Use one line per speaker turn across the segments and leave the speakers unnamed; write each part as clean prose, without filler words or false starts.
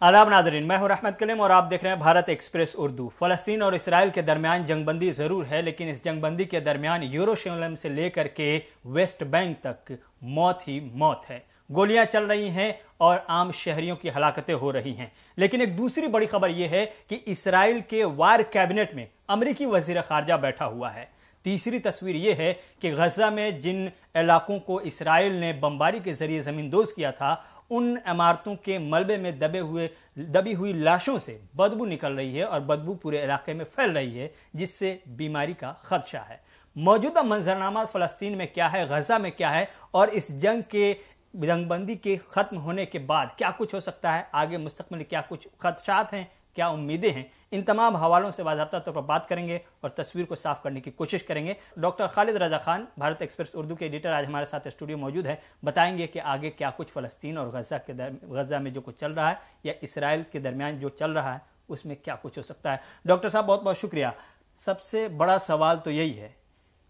आदाब नाज़रीन, मैं हूं रहमत कलीम और आप देख रहे हैं भारत एक्सप्रेस उर्दू। फ़लस्तीन और इसराइल के दरमियान जंगबंदी ज़रूर है, लेकिन इस जंगबंदी के दरमियान यरूशलेम से लेकर के वेस्ट बैंक तक मौत ही मौत है। गोलियां चल रही हैं और आम शहरियों की हलाकतें हो रही हैं। लेकिन एक दूसरी बड़ी खबर यह है कि इसराइल के वार कैबिनेट में अमरीकी वज़ीर ख़ारजा बैठा हुआ है। तीसरी तस्वीर यह है कि गजा में जिन इलाकों को इसराइल ने बमबारी के जरिए ज़मींदोज़ किया था, उन इमारतों के मलबे में दबी हुई लाशों से बदबू निकल रही है और बदबू पूरे इलाके में फैल रही है, जिससे बीमारी का खदशा है। मौजूदा मंजरनामा फ़लस्तीन में क्या है, गजा में क्या है और इस जंगबंदी के ख़त्म होने के बाद क्या कुछ हो सकता है, आगे मुस्तक़बिल क्या कुछ खदशात हैं, क्या उम्मीदें हैं, इन तमाम हवालों से बाज़ाब्ता तौर पर बात करेंगे और तस्वीर को साफ करने की कोशिश करेंगे। डॉक्टर खालिद रज़ा खान, भारत एक्सप्रेस उर्दू के एडिटर, आज हमारे साथ स्टूडियो मौजूद है। बताएंगे कि आगे क्या कुछ फ़लस्तीन और गजा में जो कुछ चल रहा है या इसराइल के दरमियान जो चल रहा है उसमें क्या कुछ हो सकता है। डॉक्टर साहब, बहुत बहुत शुक्रिया। सबसे बड़ा सवाल तो यही है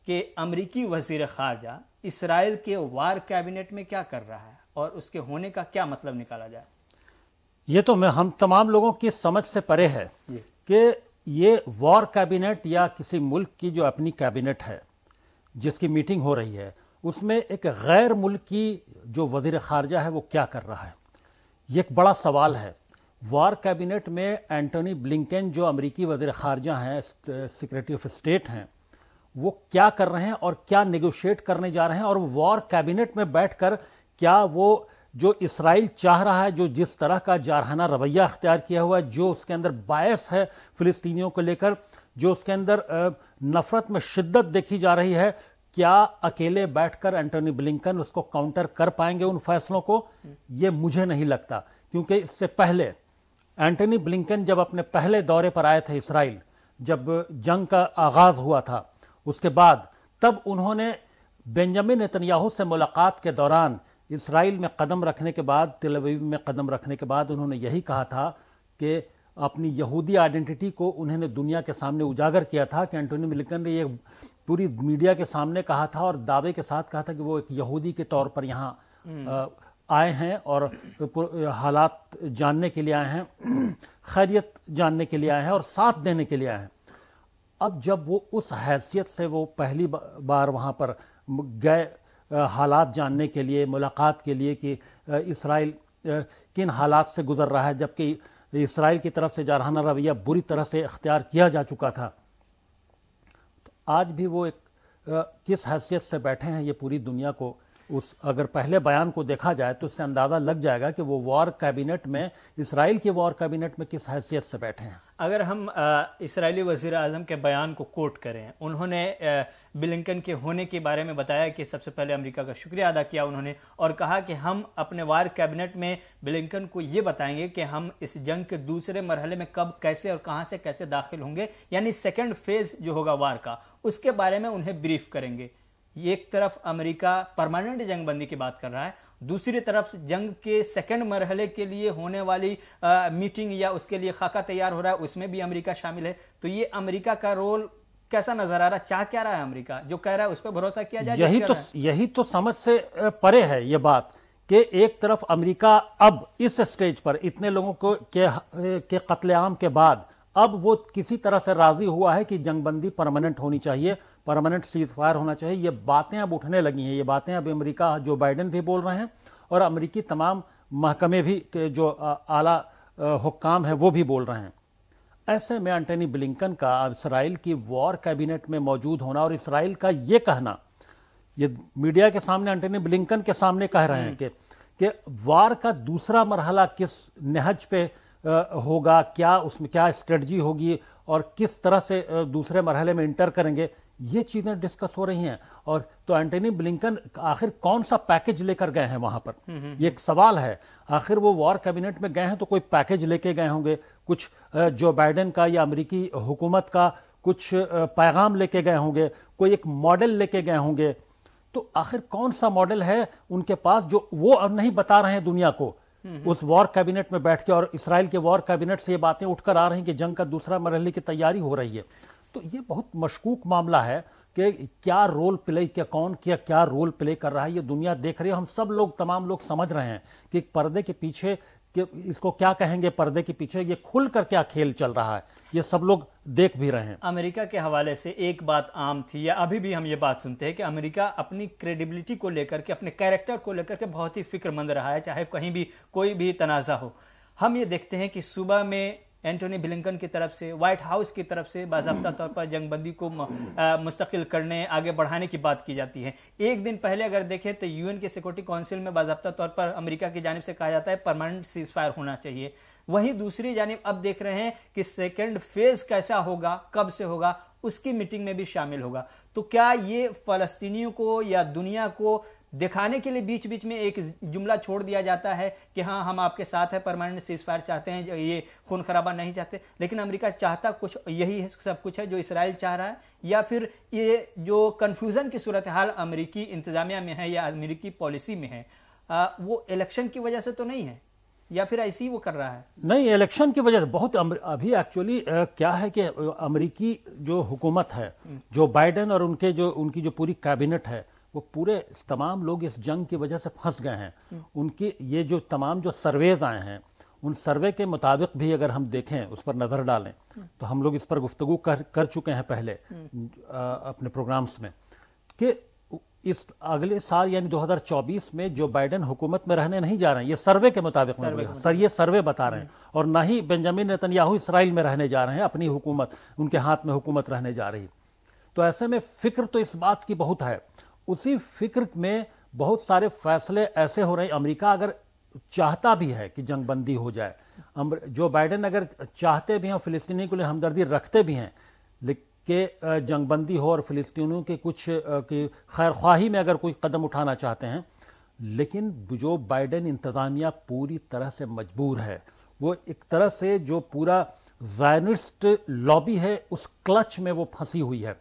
कि अमरीकी वज़ीर ख़ारजा इसराइल के वार कैबिनेट में क्या कर रहा है और उसके होने का क्या मतलब निकाला जाए।
ये तो हम तमाम लोगों की समझ से परे है कि ये वॉर कैबिनेट या किसी मुल्क की जो अपनी कैबिनेट है जिसकी मीटिंग हो रही है, उसमें एक गैर मुल्की जो वज़ीर ख़ारजा है वो क्या कर रहा है, ये एक बड़ा सवाल है। वॉर कैबिनेट में एंटोनी ब्लिंकन जो अमरीकी वज़ीर ख़ारजा हैं, सेक्रेटरी ऑफ स्टेट हैं, वो क्या कर रहे हैं और क्या नेगोशिएट करने जा रहे हैं, और वॉर कैबिनेट में बैठकर क्या वो जो इसराइल चाह रहा है, जो जिस तरह का जारहाना रवैया अख्तियार किया हुआ है, जो उसके अंदर बायस है फ़िलिस्तीनियों को लेकर, जो उसके अंदर नफ़रत में शिद्दत देखी जा रही है, क्या अकेले बैठकर एंटोनी ब्लिंकन उसको काउंटर कर पाएंगे उन फैसलों को? ये मुझे नहीं लगता, क्योंकि इससे पहले एंटोनी ब्लिंकन जब अपने पहले दौरे पर आए थे इसराइल, जब जंग का आगाज़ हुआ था, उसके बाद तब उन्होंने बेंजामिन नेतन्याहू से मुलाकात के दौरान इसराइल में कदम रखने के बाद, तेल अवीव में कदम रखने के बाद उन्होंने यही कहा था कि अपनी यहूदी आइडेंटिटी को उन्होंने दुनिया के सामने उजागर किया था कि एंटोनी ब्लिंकन ने ये पूरी मीडिया के सामने कहा था और दावे के साथ कहा था कि वो एक यहूदी के तौर पर यहाँ आए हैं और हालात जानने के लिए आए हैं, खैरियत जानने के लिए आए हैं और साथ देने के लिए आए हैं। अब जब वो उस हैसियत से वो पहली बार वहाँ पर गए हालात जानने के लिए, मुलाकात के लिए कि इसराइल किन हालात से गुजर रहा है, जबकि इसराइल की तरफ से जारहाना रवैया बुरी तरह से अख्तियार किया जा चुका था, तो आज भी वो एक किस हैसियत से बैठे हैं, ये पूरी दुनिया को उस अगर पहले बयान को देखा जाए तो उससे अंदाज़ा लग जाएगा कि वो वॉर कैबिनेट में, इसराइल के वॉर कैबिनेट में किस हैसियत से बैठे हैं।
अगर हम इसराइली वज़ीर आज़म के बयान को कोट करें, उन्होंने ब्लिंकन के होने के बारे में बताया कि सबसे पहले अमेरिका का शुक्रिया अदा किया उन्होंने और कहा कि हम अपने वार कैबिनेट में ब्लिंकन को ये बताएंगे कि हम इस जंग के दूसरे मरहले में कब, कैसे और कहाँ से कैसे दाखिल होंगे, यानी सेकेंड फेज जो होगा वार का, उसके बारे में उन्हें ब्रीफ करेंगे। एक तरफ अमेरिका परमानेंट जंगबंदी की बात कर रहा है, दूसरी तरफ जंग के सेकंड मरहले के लिए होने वाली मीटिंग या उसके लिए खाका तैयार हो रहा है, उसमें भी अमेरिका शामिल है। तो ये अमेरिका का रोल कैसा नजर आ रहा है, चाह क्या रहा है अमेरिका, जो कह रहा है उस पर भरोसा किया जाए?
यही तो समझ से परे है ये बात कि एक तरफ अमेरिका अब इस स्टेज पर इतने लोगों को के कत्लेआम के बाद अब वो किसी तरह से राजी हुआ है कि जंगबंदी परमानेंट होनी चाहिए, परमानेंट सीज फायर होना चाहिए। ये बातें अब उठने लगी हैं, ये बातें अब अमेरिका, जो बाइडेन भी बोल रहे हैं और अमेरिकी तमाम महकमे भी जो आला हुक्काम है वो भी बोल रहे हैं। ऐसे में एंटोनी ब्लिंकन का इसराइल की वॉर कैबिनेट में मौजूद होना और इसराइल का ये कहना, ये मीडिया के सामने एंटोनी ब्लिंकन के सामने कह रहे हैं कि वार का दूसरा मरहला किस नहज पे होगा, क्या उसमें क्या स्ट्रेटजी होगी और किस तरह से दूसरे मरहले में इंटर करेंगे, ये चीजें डिस्कस हो रही हैं। और तो एंटोनी ब्लिंकन आखिर कौन सा पैकेज लेकर गए हैं वहां पर, ये एक सवाल है। आखिर वो वॉर कैबिनेट में गए हैं तो कोई पैकेज लेके गए होंगे, कुछ जो बाइडेन का या अमेरिकी हुकूमत का कुछ पैगाम लेके गए होंगे, कोई एक मॉडल लेके गए होंगे। तो आखिर कौन सा मॉडल है उनके पास जो वो अब नहीं बता रहे हैं दुनिया को उस वॉर कैबिनेट में बैठ के, और इसराइल के वॉर कैबिनेट से ये बातें उठकर आ रही हैं कि जंग का दूसरा मरहले की तैयारी हो रही है। तो ये बहुत मशकूक मामला है कि क्या रोल प्ले, क्या रोल प्ले कर रहा है, ये दुनिया देख रही है। हम सब लोग, तमाम लोग समझ रहे हैं कि पर्दे के पीछे कि इसको क्या कहेंगे पर्दे के पीछे, ये खुल कर क्या खेल चल रहा है, ये सब लोग देख भी रहे हैं।
अमेरिका के हवाले से एक बात आम थी, या अभी भी हम ये बात सुनते हैं कि अमेरिका अपनी क्रेडिबिलिटी को लेकर के, अपने कैरेक्टर को लेकर के बहुत ही फिक्रमंद रहा है, चाहे कहीं भी कोई भी तनाज़ा हो। हम ये देखते हैं कि सुबह में एंटोनी ब्लिंकन की तरफ से, व्हाइट हाउस की तरफ से बाज़ाब्ता तौर पर जंगबंदी को मुस्तकिल करने, आगे बढ़ाने की बात की जाती है। एक दिन पहले अगर देखें तो यूएन के सिक्योरिटी काउंसिल में बाज़ाब्ता तौर पर अमेरिका की जानिब से कहा जाता है परमानेंट सीज फायर होना चाहिए। वहीं दूसरी जानिब अब देख रहे हैं कि सेकेंड फेज कैसा होगा, कब से होगा, उसकी मीटिंग में भी शामिल होगा। तो क्या ये फलस्तीनियों को या दुनिया को दिखाने के लिए बीच बीच में एक जुमला छोड़ दिया जाता है कि हाँ हम आपके साथ हैं, परमानेंट सीज फायर चाहते हैं, ये खून खराबा नहीं चाहते, लेकिन अमेरिका चाहता कुछ यही है, सब कुछ है जो इसराइल चाह रहा है? या फिर ये जो कन्फ्यूजन की सूरत हाल अमेरिकी इंतजामिया में है या अमेरिकी पॉलिसी में है, वो इलेक्शन की वजह से तो नहीं है, या फिर ऐसे ही वो कर रहा है?
नहीं, इलेक्शन की वजह से बहुत अभी एक्चुअली क्या है कि अमेरिकी जो हुकूमत है, जो बाइडेन और उनकी जो पूरी कैबिनेट है, वो पूरे तमाम लोग इस जंग की वजह से फंस गए हैं। उनकी ये जो तमाम जो सर्वेज आए हैं, उन सर्वे के मुताबिक भी अगर हम देखें, उस पर नजर डालें, तो हम लोग इस पर गुफ्तगू कर चुके हैं पहले अपने प्रोग्राम्स में, कि इस अगले साल यानी 2024 में जो बाइडेन हुकूमत में रहने नहीं जा रहे हैं, ये सर्वे के मुताबिक ये सर्वे बता रहे हैं, और ना ही बेंजामिन नेतन्याहू इसराइल में रहने जा रहे हैं, अपनी हुकूमत, उनके हाथ में हुकूमत रहने जा रही। तो ऐसे में फिक्र तो इस बात की बहुत है। उसी फिक्र में बहुत सारे फैसले ऐसे हो रहे हैं। अमेरिका अगर चाहता भी है कि जंगबंदी हो जाए, जो बाइडेन अगर चाहते भी हैं, फिलिस्तीनी के लिए हमदर्दी रखते भी हैं कि जंगबंदी हो और फिलिस्तीनियों के कुछ की खैर ख्वाही में अगर कोई कदम उठाना चाहते हैं, लेकिन जो बाइडेन इंतजामिया पूरी तरह से मजबूर है, वो एक तरह से जो पूरा ज़ायनिस्ट लॉबी है उस क्लच में वो फंसी हुई है।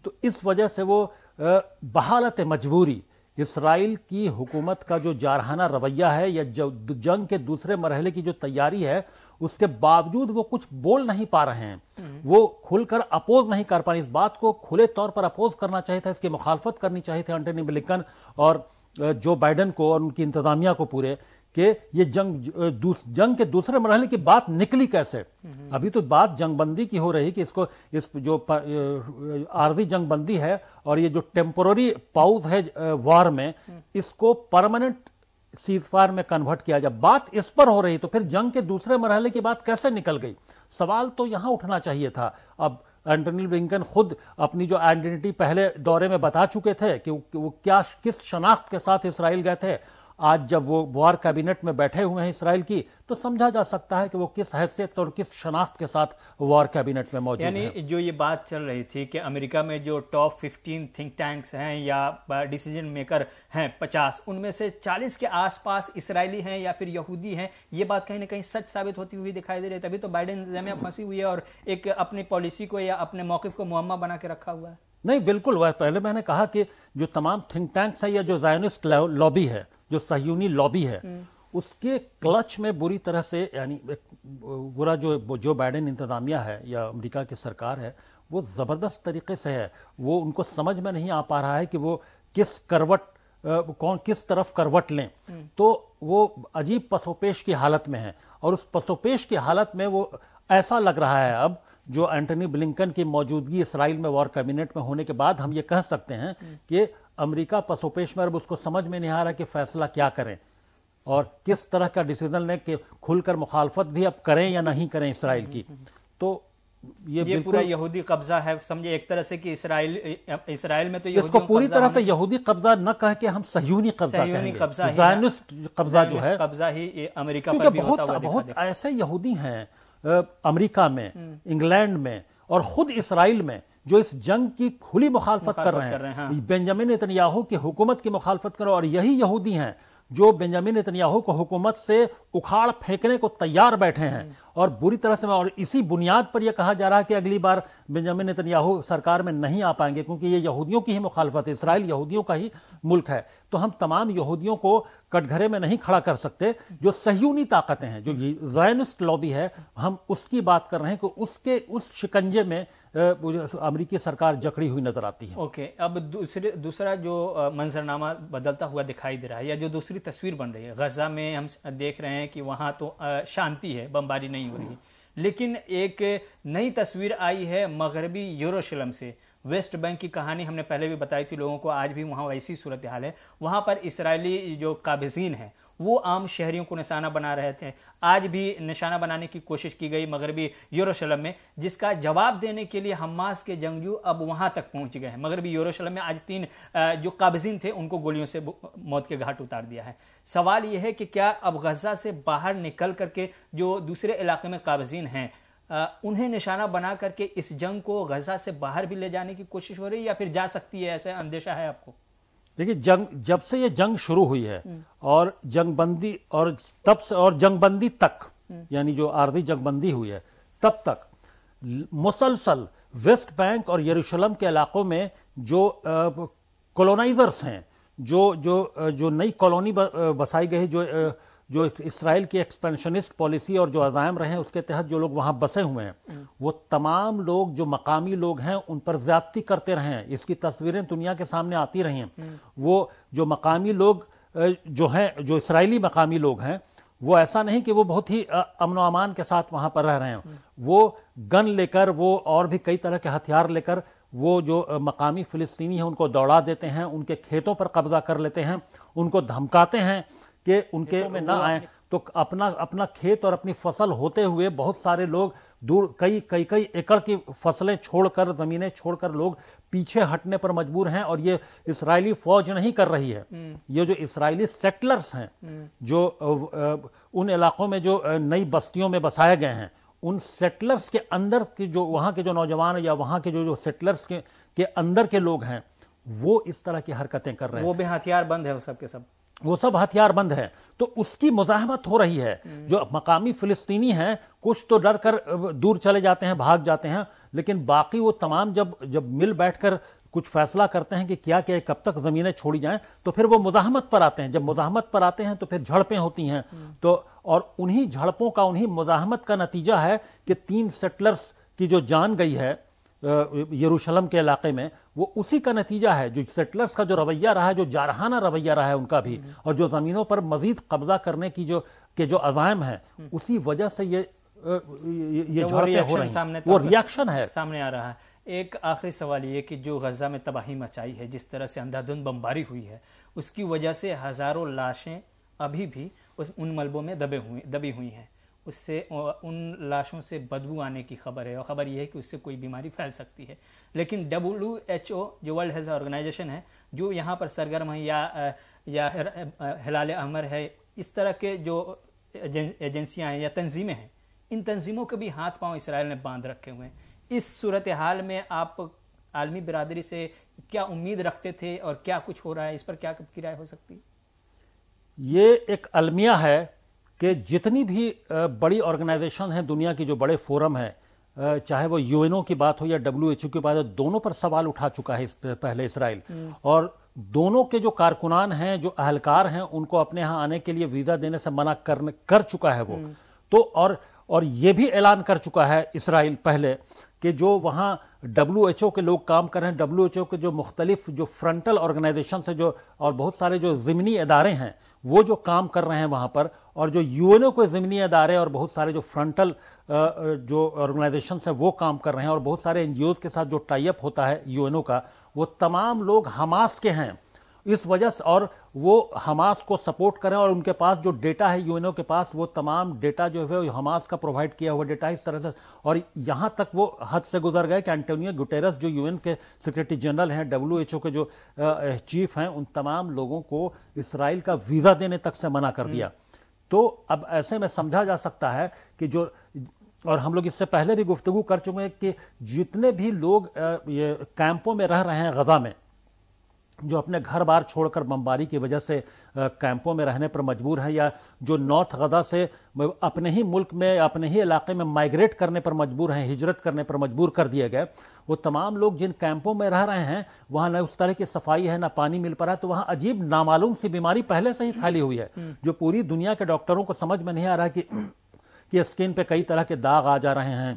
तो इस वजह से वो बहालत मजबूरी इसराइल की हुकूमत का जो जारहाना रवैया है या जंग के दूसरे मरहले की जो तैयारी है, उसके बावजूद वो कुछ बोल नहीं पा रहे हैं, वो खुलकर अपोज नहीं कर पा रहे। इस बात को खुले तौर पर अपोज करना चाहिए था, इसकी मुखालफत करनी चाहिए थी एंटोनी ब्लिंकन और जो बाइडेन को और उनकी इंतजामिया को पूरे, कि ये जंग के दूसरे मरहले की बात निकली कैसे। अभी तो बात जंगबंदी की हो रही कि इस जो आर्जी जंगबंदी है और ये जो टेम्पोररी पाउज है वॉर में, इसको परमानेंट सीजफायर में कन्वर्ट किया जाए। बात इस पर हो रही, तो फिर जंग के दूसरे मरहले की बात कैसे निकल गई? सवाल तो यहां उठना चाहिए था। अब एंटोनी ब्लिंकन खुद अपनी जो आइडेंटिटी पहले दौरे में बता चुके थे कि वो किस शनाख्त के साथ इसराइल गए थे। आज जब वो वॉर कैबिनेट में बैठे हुए हैं इसराइल की, तो समझा जा सकता है कि वो किस हैसियत और किस शनाख्त के साथ वॉर कैबिनेट में मौजूद है।
यानी जो ये बात चल रही थी कि अमेरिका में जो टॉप 15 थिंक टैंक्स हैं या डिसीजन मेकर हैं 50, उनमें से 40 के आसपास इसराइली हैं या फिर यहूदी हैं, ये बात कहीं ना कहीं सच साबित होती हुई दिखाई दे रही है। तभी तो बाइडेन इंतजामिया फंसी हुई है और एक अपनी पॉलिसी को या अपने मौक़िफ़ को मुअम्मा बना के रखा हुआ है।
नहीं, बिल्कुल। वह पहले मैंने कहा कि जो तमाम थिंक टैंक्स है या जो ज़ायनिस्ट लॉबी है, जो सहयूनी लॉबी है, उसके क्लच में बुरी तरह से, यानी बुरा जो बाइडेन इंतजामिया है या अमेरिका की सरकार है, वो ज़बरदस्त तरीके से है। वो उनको समझ में नहीं आ पा रहा है कि वो किस तरफ करवट लें। तो वो अजीब पसोपेश की हालत में है, और उस पसोपेश की हालत में वो ऐसा लग रहा है अब, जो एंटोनी ब्लिंकन की मौजूदगी इसराइल में वॉर कैबिनेट में होने के बाद हम ये कह सकते हैं कि अमेरिका पसोपेश में, अब उसको समझ में नहीं आ रहा कि फैसला क्या करें और किस तरह का डिसीजन लें, कि खुलकर मुखालफत भी अब करें या नहीं करें इसराइल की। तो ये
पूरा यहूदी कब्जा है, समझे एक तरह से कि इसराइल में तो
इसको पूरी तरह से यहूदी कब्जा न कह के हम सहयूनी कब्जा कहेंगे। ज़ायनिस्ट कब्जा जो है,
कब्जा ही अमेरिका पर भी होता हुआ
बहुत ऐसे यहूदी हैं अमेरिका में, इंग्लैंड में और खुद इसराइल में, जो इस जंग की खुली मुखालफत कर रहे हैं। हाँ। बेंजामिन नेतन्याहू की हुकूमत की मुखालफत कर रहे हैं, और यही यहूदी हैं जो बेंजामिन नेतन्याहू को हुकूमत से उखाड़ फेंकने को तैयार बैठे हैं, और बुरी तरह से। और इसी बुनियाद पर यह कहा जा रहा है कि अगली बार बेंजामिन नेतन्याहू सरकार में नहीं आ पाएंगे, क्योंकि ये यहूदियों की ही मुखालफत है, इसराइल यहूदियों का ही मुल्क है। तो हम तमाम यहूदियों को कटघरे में नहीं खड़ा कर सकते। जो सहयूनी ताकतें हैं, जो ज़ायनिस्ट लॉबी है, हम उसकी बात कर रहे हैं कि उस शिकंजे में امریکی سرکار جکڑی ہوئی نظر آتی ہے.
اوکے، اب دوسرا جو منظرنامہ بدلتا ہوا دکھائی دے رہا ہے یا جو دوسری تصویر بن رہی ہے، غزہ میں ہم دیکھ رہے ہیں کہ وہاں تو شانتی ہے، بمباری نہیں ہو رہی، لیکن ایک نئی تصویر آئی ہے مغربی یروشلم سے. ویسٹ بینک کی کہانی ہم نے پہلے بھی بتائی تھی لوگوں کو، آج بھی وہاں ویسی صورتحال ہے. وہاں پر اسرائیلی جو قابضین ہیں وہ عام شہریوں کو نشانہ بنا رہے تھے. آج بھی نشانہ بنانے کی کوشش کی گئی مغربی یروشلم میں، جس کا جواب دینے کے لیے حماس کے جنگجو اب وہاں تک پہنچ گئے ہیں. مغربی یروشلم میں آج 3 جو قابضین تھے ان کو گولیوں سے موت کے گھاٹ اتار دیا ہے. سوال یہ ہے کہ کیا اب غزہ سے باہر نکل کر کے جو دوسرے علاقے میں قابضین ہیں انہیں نشانہ بنا کر کے اس جنگ کو غزہ سے باہر بھی لے جانے کی کوشش ہو رہی ہے یا پھر جا سکتی ہے، ایسا اندیشہ ہے آپ کو؟
دیکھیے، جب سے یہ جنگ شروع ہوئی ہے اور جنگ بندی اور تب سے اور جنگ بندی تک، یعنی جو عارضی جنگ بندی ہوئی ہے تب تک مسلسل ویسٹ بینک اور یروشلم کے علاقوں میں جو کولونائزرز ہیں، جو نئی کالونی بسائی گئی، جو اسرائیل کی ایکسپینشنسٹ پالیسی اور جو عزائم رہے ہیں اس کے تحت جو لوگ وہاں بسے ہوئے ہیں، وہ تمام لوگ جو مقامی لوگ ہیں ان پر زیادتی کرتے رہے ہیں. اس کی تصویریں دنیا کے سامنے آتی رہی ہیں. وہ جو مقامی لوگ جو ہیں، جو اسرائیلی مقامی لوگ ہیں، وہ ایسا نہیں کہ وہ بہت ہی امن و امان کے ساتھ وہاں پر رہ رہے ہیں. وہ گن لے کر، وہ اور بھی کئی طرح کے ہتھیار لے کر وہ جو مقامی فلسطینی ہیں ان کو دوڑا دیتے ہیں، ان کے کھیتوں پر قبضہ کر لیتے ہیں، ان کو دھمکاتے ہیں کہ ان کے میں نہ آئیں. تو اپنا کھیت اور اپنی فصل ہوتے ہوئے بہت سارے لوگ دور کئی ایکڑ کی فصلیں چھوڑ کر، زمینیں چھوڑ کر لوگ پیچھے ہٹنے پر مجبور ہیں. اور یہ اسرائیلی فوج نہیں کر رہی ہے، یہ جو اسرائیلی سیٹلرز ہیں جو ان علاقوں میں جو نئی بستیوں میں بسائے گئے ہیں، ان سیٹلرز کے اندر کی جو وہاں کے جو نوجوان یا وہاں کے جو سیٹلرز کے اندر کے لوگ ہیں وہ اس طرح کی حرکتیں کر رہے ہیں.
وہ بھی ہتھیار بند ہے، وہ سب کے سب
وہ سب ہتھیار بند ہیں. تو اس کی مزاحمت ہو رہی ہے. جو مقامی فلسطینی ہیں کچھ تو ڈر کر دور چلے جاتے ہیں، بھاگ جاتے ہیں، لیکن باقی وہ تمام جب مل بیٹھ کر کچھ فیصلہ کرتے ہیں کہ کیا کب تک زمینیں چھوڑی جائیں، تو پھر وہ مزاحمت پر آتے ہیں. جب مزاحمت پر آتے ہیں تو پھر جھڑپیں ہوتی ہیں. اور انہی جھڑپوں کا، انہی مزاحمت کا نتیجہ ہے کہ 3 سیٹلرز کی جو جان گئی ہے یروشلم کے علاقے میں، وہ اسی کا نتیجہ ہے. جو سیٹلرز کا جو رویہ رہا ہے، جو جارحانہ رویہ رہا ہے ان کا بھی، اور جو زمینوں پر مزید قبضہ کرنے کی جو عزائم ہیں، اسی وجہ سے یہ جھڑپیں ہو رہی ہیں. وہ ریاکشن ہے
سامنے آ رہا ہے. ایک آخری سوال یہ کہ جو غزہ میں تباہی مچائی ہے، جس طرح سے اندھا دھند بمباری ہوئی ہے، اس کی وجہ سے ہزاروں لاشیں ابھی بھی ان ملبوں میں دبی ہوئی ہیں. اس سے ان لاشوں سے بدبو آنے کی خبر ہے، اور خبر یہ ہے کہ اس سے کوئی بیماری پھیل سکتی ہے. لیکن WHO جو ورلڈ ہیلتھ آرگنائزیشن ہے، جو یہاں پر سرگرم ہے، یا ہلال احمر ہے، اس طرح کے جو ایجنسیاں ہیں یا تنظیمیں ہیں، ان تنظیموں کے بھی ہاتھ پاؤں اسرائیل نے باندھ رکھے ہوئے ہیں. اس صورتحال میں آپ عالمی برادری سے کیا امید رکھتے تھے اور کیا کچھ ہو رہا ہے، اس پر کیا کی رائے ہو سکتی؟
یہ ایک المیہ ہے کہ جتنی بھی بڑی آرگنائزیشن ہیں دنیا کی، جو بڑے فورم ہیں، چاہے وہ UNO کی بات ہو یا WHO کی بات ہو، دونوں پر سوال اٹھا چکا ہے پہلے اسرائیل. اور دونوں کے جو کارکنان ہیں، جو اہلکار ہیں، ان کو اپنے ہاں آنے کے لیے ویزا دینے سے منع کر چکا ہے وہ. تو اور یہ بھی اعلان کر چکا ہے اسرائیل پہلے کہ جو وہاں WHO کے لوگ کام کر رہے ہیں، WHO کے جو مختلف جو فرنٹل آرگنائزیشن سے اور بہت سارے جو ضمنی ادارے ہیں وہ جو کام کر رہے ہیں وہاں پر، اور جو UNO کے ضمنی ادارے اور بہت سارے جو فرنٹل جو آرگنائزیشنز ہیں وہ کام کر رہے ہیں، اور بہت سارے NGOs کے ساتھ جو ٹائی اپ ہوتا ہے UNO کا، وہ تمام لوگ حماس کے ہیں. اس وجہ سے، اور وہ حماس کو سپورٹ کریں، اور ان کے پاس جو ڈیٹا ہے UNO کے پاس، وہ تمام ڈیٹا جو ہے حماس کا پرووائڈ کیا ہوا ڈیٹا اس طرح سے. اور یہاں تک وہ حد سے گزر گئے کہ انٹونیو گٹیرس جو UN کے سیکریٹری جنرل ہیں، WHO کے جو چیف ہیں، ان تمام لوگوں کو اسرائیل کا ویزا دینے تک سے منع کر دیا. تو اب ایسے میں سمجھا جا سکتا ہے کہ اور ہم لوگ اس سے پہلے بھی گفتگو کر چکے ہیں کہ جتنے بھی لوگ یہ کیمپوں میں رہ رہے ہیں غزہ میں، جو اپنے گھر بار چھوڑ کر بمباری کی وجہ سے کیمپوں میں رہنے پر مجبور ہیں، یا جو نارتھ غزہ سے اپنے ہی ملک میں، اپنے ہی علاقے میں مائیگریٹ کرنے پر مجبور ہیں، ہجرت کرنے پر مجبور کر دیے گئے، وہ تمام لوگ جن کیمپوں میں رہ رہے ہیں، وہاں نہ اس طرح کی صفائی ہے، نہ پانی مل پا رہا ہے. تو وہاں عجیب نامعلوم سی بیماری پہلے سے ہی پھیلی ہوئی ہے، جو پوری دنیا کے ڈاکٹروں کو سمجھ میں نہیں آ رہا کہ اسکن پہ کئی طرح کے داغ آ جا رہے ہیں،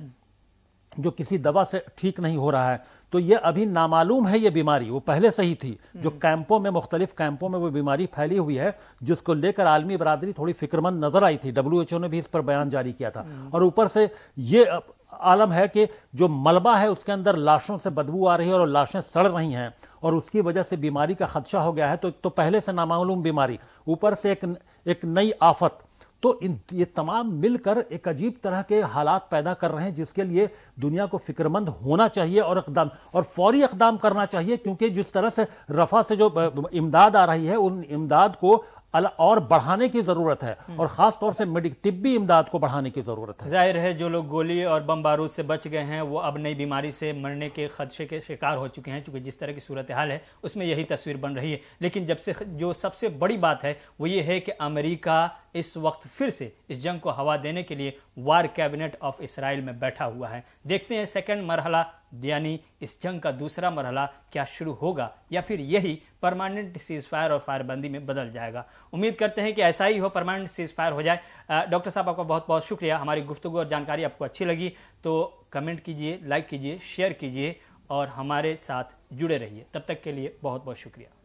जो किसी दवा से ठीक नहीं हो रहा है, तो ये अभी नामालूम है। ये बीमारी वो पहले से ही थी, जो कैंपों में, मुख्तलिफ कैंपों में वो बीमारी फैली हुई है, जिसको लेकर आलमी बरादरी थोड़ी फिक्रमंद नजर आई थी। WHO ने भी इस पर बयान जारी किया था। और ऊपर से ये आलम है कि जो मलबा है उसके अंदर लाशों से बदबू आ रही है और लाशें सड़ रही हैं, और उसकी वजह से बीमारी का खदशा हो गया है। तो पहले से नामालूम बीमारी, ऊपर से एक नई आफत, तो ये तमाम मिलकर एक अजीब तरह के हालात पैदा कर रहे हैं, जिसके लिए दुनिया को फिक्रमंद होना चाहिए और फौरी इक़दाम करना चाहिए। क्योंकि जिस तरह से रफा से जो इमदाद आ रही है, उन इमदाद को और बढ़ाने की जरूरत है, और खास तौर से तिब्बी इमदाद को बढ़ाने की जरूरत है।
जाहिर है जो लोग गोली और बम बारूद से बच गए हैं वो अब नई बीमारी से मरने के खदशे के शिकार हो चुके हैं, क्योंकि जिस तरह की सूरत हाल है उसमें यही तस्वीर बन रही है। लेकिन जब से जो सबसे बड़ी बात है वो ये है कि अमेरिका इस वक्त फिर से इस जंग को हवा देने के लिए वार कैबिनेट ऑफ इसराइल में बैठा हुआ है। देखते हैं सेकंड मरहला यानी इस जंग का दूसरा मरहला क्या शुरू होगा, या फिर यही परमानेंट सीज फायर और फायरबंदी में बदल जाएगा। उम्मीद करते हैं कि ऐसा ही हो, परमानेंट सीज फायर हो जाए। डॉक्टर साहब आपका बहुत बहुत शुक्रिया। हमारी गुफ्तगू और जानकारी आपको अच्छी लगी तो कमेंट कीजिए, लाइक कीजिए, शेयर कीजिए और हमारे साथ जुड़े रहिए। तब तक के लिए बहुत बहुत शुक्रिया।